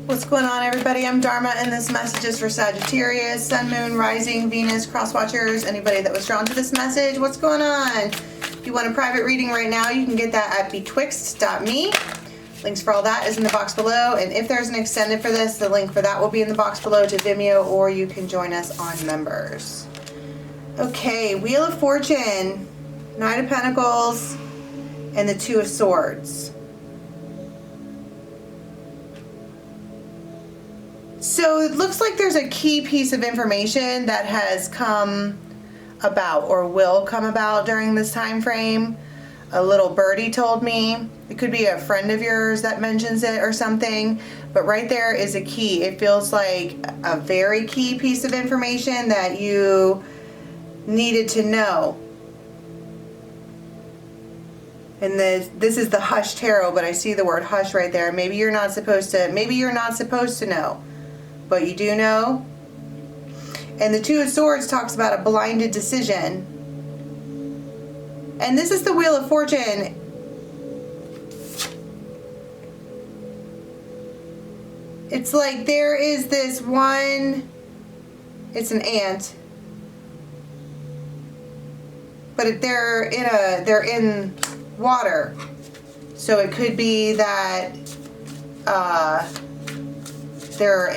What's going on, everybody? I'm Dharma, and this message is for Sagittarius, Sun, Moon, Rising, Venus, Cross Watchers, anybody that was drawn to this message. What's going on? If you want a private reading right now, you can get that at betwixt.me. Links for all that is in the box below, and if there's an extended for this, the link for that will be in the box below to Vimeo, or you can join us on members. Okay, Wheel of Fortune, Knight of Pentacles, and the Two of Swords. So it looks like there's a key piece of information that has come about or will come about during this time frame. A little birdie told me. It could be a friend of yours that mentions it or something, but right there is a key. It feels like a very key piece of information that you needed to know. And this is the Hush Tarot, but I see the word hush right there. Maybe you're not supposed to know, but you do know. And the Two of Swords talks about a blinded decision. And this is the Wheel of Fortune. It's like there is this one, it's an ant, but they're in water. So it could be that they're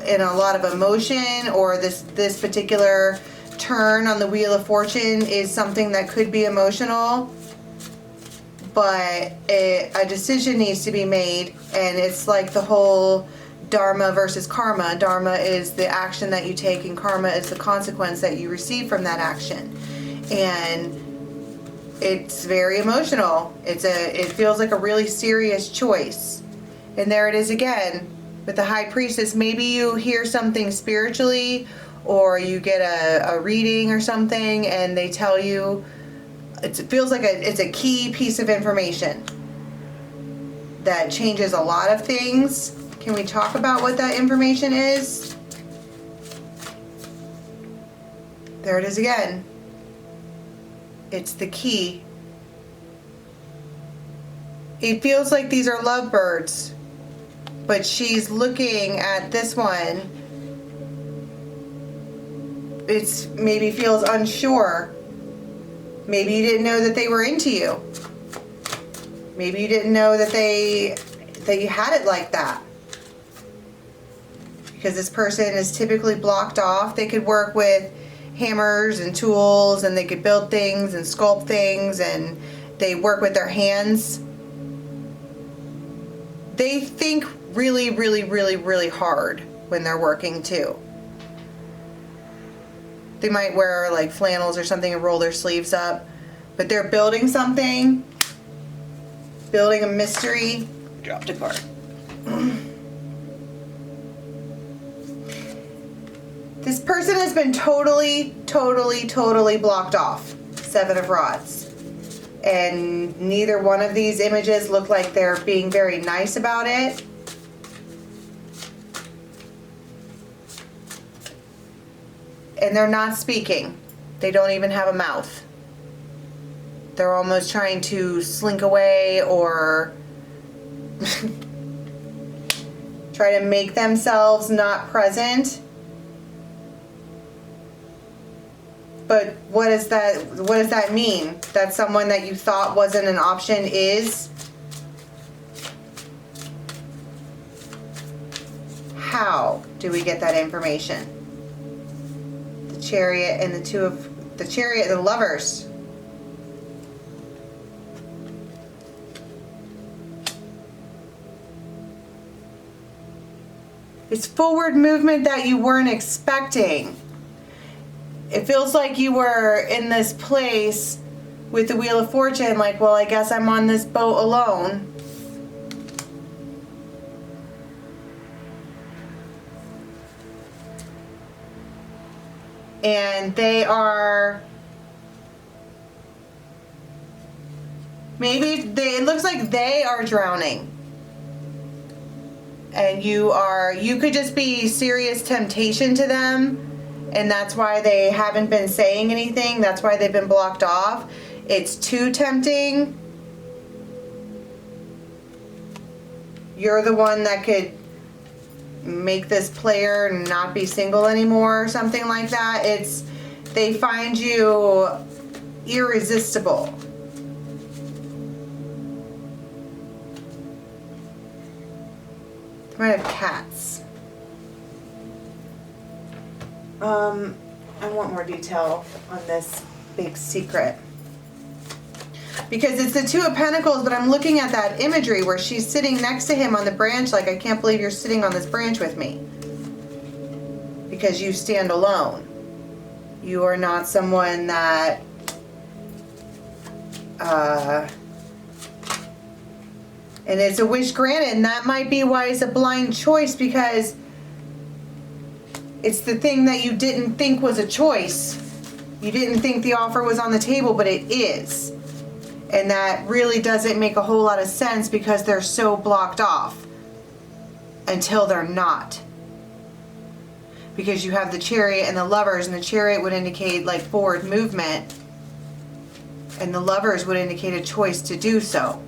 in a lot of emotion, or this particular turn on the Wheel of Fortune is something that could be emotional, but a decision needs to be made. And it's like the whole Dharma versus karma. Dharma is the action that you take, and karma is the consequence that you receive from that action. And it's very emotional. It feels like a really serious choice. And there it is again with the High Priestess. Maybe you hear something spiritually, or you get a reading or something, and they tell you, it feels like it's a key piece of information that changes a lot of things. Can we talk about what that information is? There it is again. It's the key. It feels like these are lovebirds, but she's looking at this one. It's maybe feels unsure. Maybe you didn't know that they were into you. Maybe you didn't know that you had it like that. Because this person is typically blocked off. They could work with hammers and tools, and they could build things and sculpt things, and they work with their hands. They think really, really, really, really hard when they're working too. They might wear like flannels or something and roll their sleeves up, but they're building something, building a mystery. Dropped a card. This person has been totally, totally, totally blocked off. Seven of Rods. And neither one of these images look like they're being very nice about it. And they're not speaking. They don't even have a mouth. They're almost trying to slink away or try to make themselves not present. But what does that mean? That someone that you thought wasn't an option is? How do we get that information? The Chariot and the Chariot, the Lovers. It's forward movement that you weren't expecting. It feels like you were in this place with the Wheel of Fortune, like, well, I guess I'm on this boat alone. And they are, it looks like they are drowning. And you could just be serious temptation to them. And that's why they haven't been saying anything. That's why they've been blocked off. It's too tempting. You're the one that could make this player not be single anymore or something like that. They find you irresistible. They might have cats. I want more detail on this big secret. Because it's the Two of Pentacles, but I'm looking at that imagery where she's sitting next to him on the branch like, I can't believe you're sitting on this branch with me. Because you stand alone. You are not someone that and it's a wish granted, and that might be why it's a blind choice, because it's the thing that you didn't think was a choice. You didn't think the offer was on the table, but it is. And that really doesn't make a whole lot of sense because they're so blocked off until they're not. Because you have the Chariot and the Lovers, and the Chariot would indicate like forward movement, and the Lovers would indicate a choice to do so.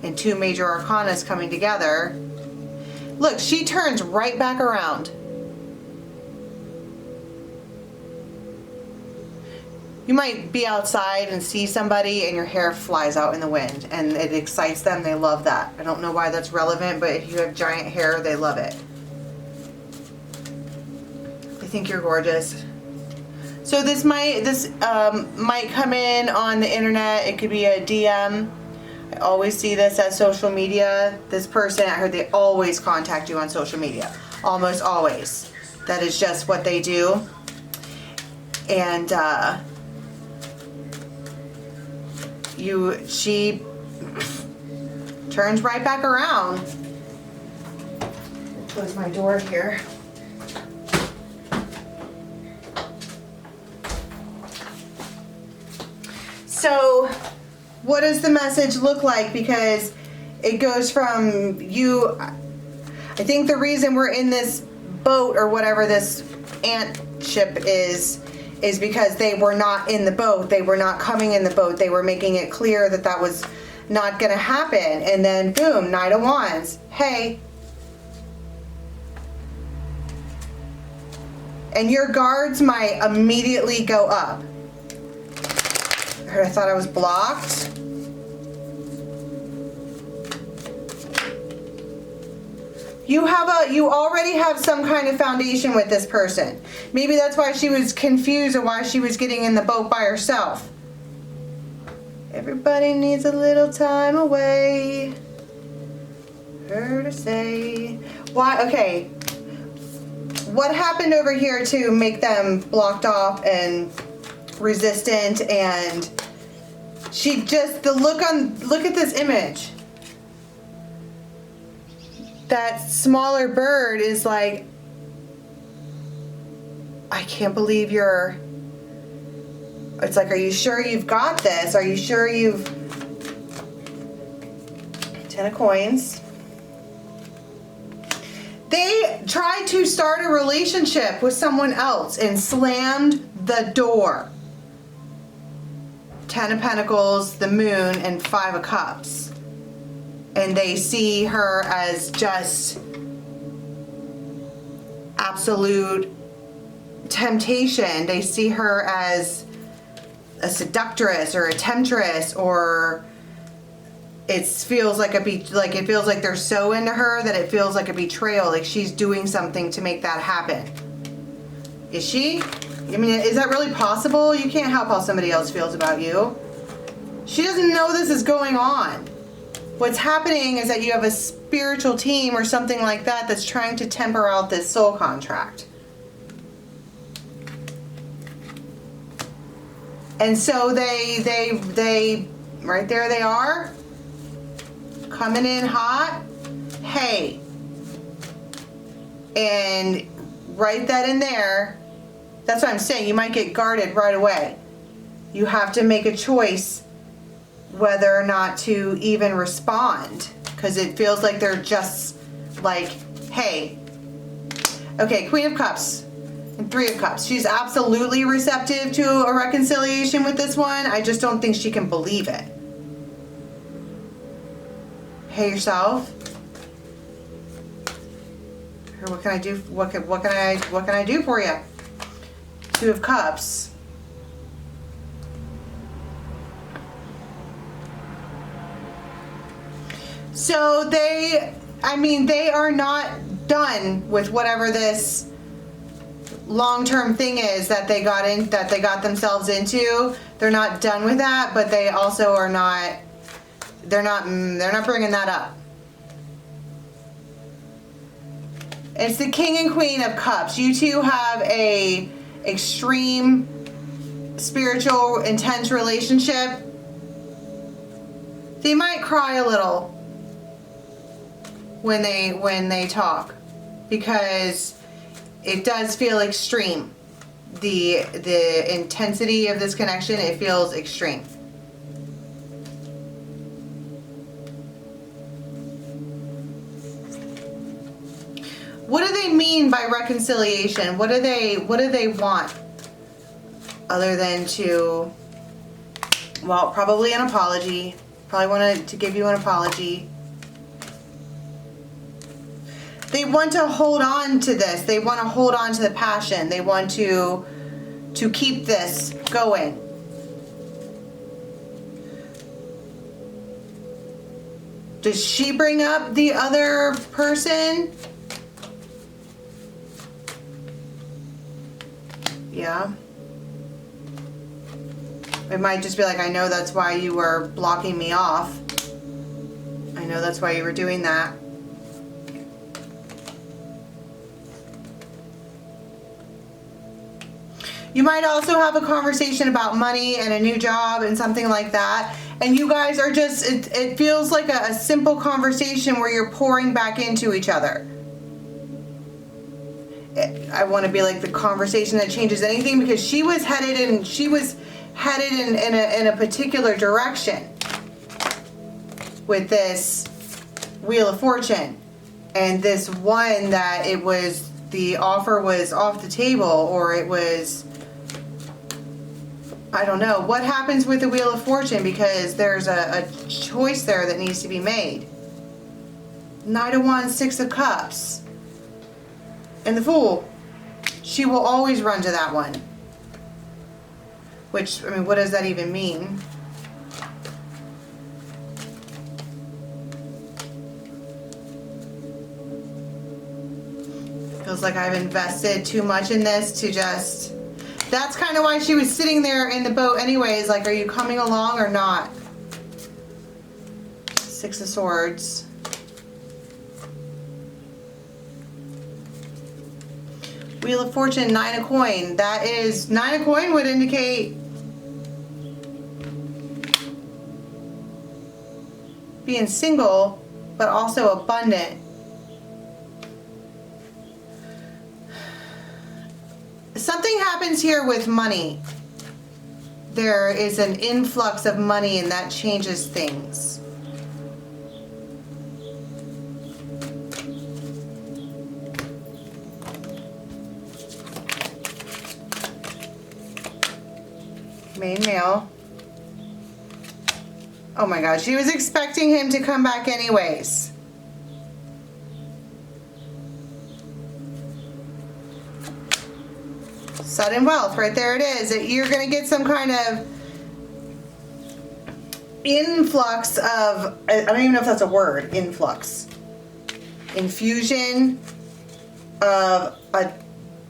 And two major arcanas coming together. Look, she turns right back around. You might be outside and see somebody and your hair flies out in the wind and it excites them. They love that. I don't know why that's relevant, but if you have giant hair, they love it. They think you're gorgeous. So this might come in on the internet. It could be a DM. I always see this as social media. This person, I heard they always contact you on social media. Almost always. That is just what they do. And she turns right back around. Close my door here. So what does the message look like? Because it goes from you, I think the reason we're in this boat or whatever this ant ship is because they were not in the boat. They were not coming in the boat. They were making it clear that that was not going to happen. And then boom, Knight of Wands. Hey. And your guards might immediately go up. I thought I was blocked. You already have some kind of foundation with this person. Maybe that's why she was confused and why she was getting in the boat by herself. Everybody needs a little time away. Her to say. Why? Okay. What happened over here to make them blocked off and resistant? And she just, look at this image. That smaller bird is like, I can't believe it's like, are you sure you've got this? Are you sure you've... 10 of coins. They tried to start a relationship with someone else and slammed the door. 10 of Pentacles, the Moon, and 5 of Cups. And they see her as just absolute temptation. They see her as a seductress or a temptress, or it feels like it feels like they're so into her that it feels like a betrayal, like she's doing something to make that happen. Is she? I mean, is that really possible? You can't help how somebody else feels about you. She doesn't know this is going on. What's happening is that you have a spiritual team or something like that that's trying to temper out this soul contract. And so they right there they are, coming in hot. Hey. And write that in there. That's what I'm saying. You might get guarded right away. You have to make a choice whether or not to even respond, because it feels like they're just like, hey. Okay, Queen of Cups and 3 of Cups. She's absolutely receptive to a reconciliation with this one. I just don't think she can believe it. Hey yourself. What can I do? What can I do for you? Two of Cups. So they are not done with whatever this long-term thing is that they got themselves into. They're not done with that, but they also are not. They're not bringing that up. It's the King and Queen of Cups. You two have a extreme spiritual, intense relationship. They might cry a little when they talk, because it does feel extreme. The intensity of this connection, it feels extreme. What do they mean by reconciliation? What do they want? Other than to, well, probably an apology. Probably wanted to give you an apology. They want to hold on to this. They want to hold on to the passion. They want to keep this going. Does she bring up the other person? Yeah. It might just be like, I know that's why you were blocking me off. I know that's why you were doing that. You might also have a conversation about money and a new job and something like that. And you guys are just, it feels like a simple conversation where you're pouring back into each other. I want to be like the conversation that changes anything, because she was headed in a particular direction with this Wheel of Fortune, and this one that it was, the offer was off the table, or it was, I don't know what happens with the Wheel of Fortune, because there's a choice there that needs to be made. Knight of Wands, Six of Cups. And the Fool, she will always run to that one. Which, I mean, what does that even mean? Feels like I've invested too much in this to just... That's kind of why she was sitting there in the boat anyways. Like, are you coming along or not? Six of Swords. Wheel of Fortune, Nine of Coin. That is, Nine of Coin would indicate being single, but also abundant. Something happens here with money. There is an influx of money, and that changes things. Main male. Oh my gosh, she was expecting him to come back anyways. Sudden wealth, right there it is. You're going to get some kind of influx of, I don't even know if that's a word, influx. Infusion of a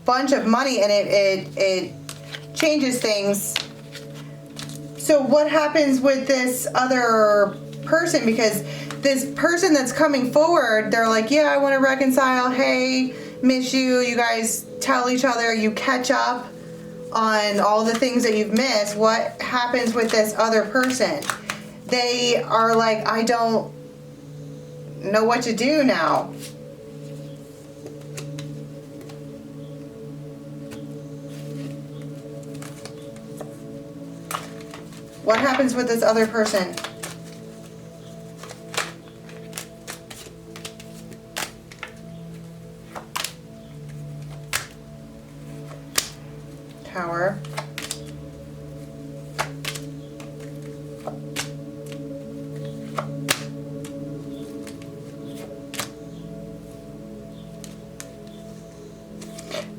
bunch of money, and it changes things. So what happens with this other person? Because this person that's coming forward, they're like, yeah, I want to reconcile. Hey, miss you. You guys tell each other, you catch up on all the things that you've missed. What happens with this other person? They are like, I don't know what to do now. What happens with this other person? Tower.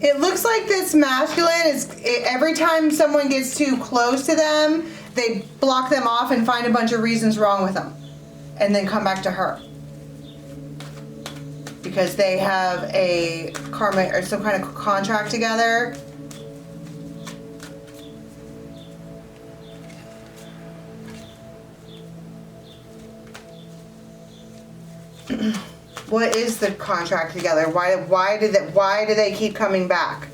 It looks like this masculine is, every time someone gets too close to them, they block them off and find a bunch of reasons wrong with them. And then come back to her. Because they have a karma or some kind of contract together. What is the contract together? Why do they keep coming back?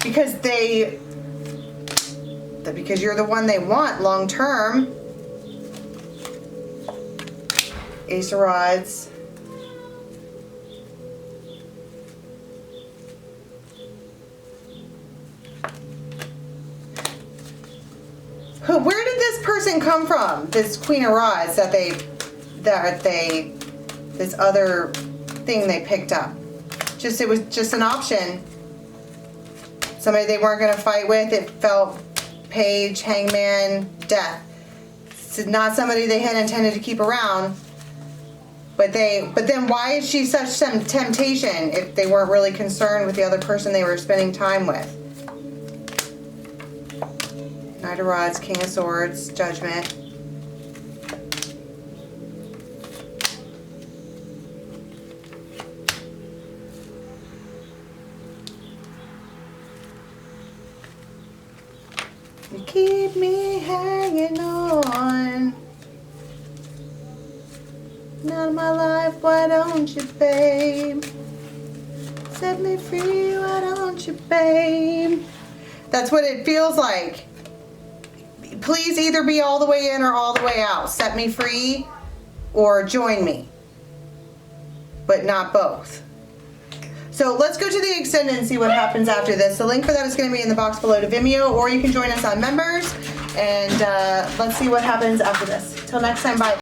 Because because you're the one they want long term. Ace of Rods. Where did this person come from? This Queen of Rods this other thing they picked up. It was just an option. Somebody they weren't going to fight with. It felt Page, Hangman, Death. It's not somebody they had intended to keep around. But then why is she such some temptation if they weren't really concerned with the other person they were spending time with? Knight of Rods, King of Swords, Judgment. You keep me hanging on. Out of my life, why don't you, babe? Set me free, why don't you, babe? That's what it feels like. Please either be all the way in or all the way out. Set me free or join me. But not both. So let's go to the extended and see what happens after this. The link for that is going to be in the box below to Vimeo, or you can join us on members. And let's see what happens after this. Till next time, bye.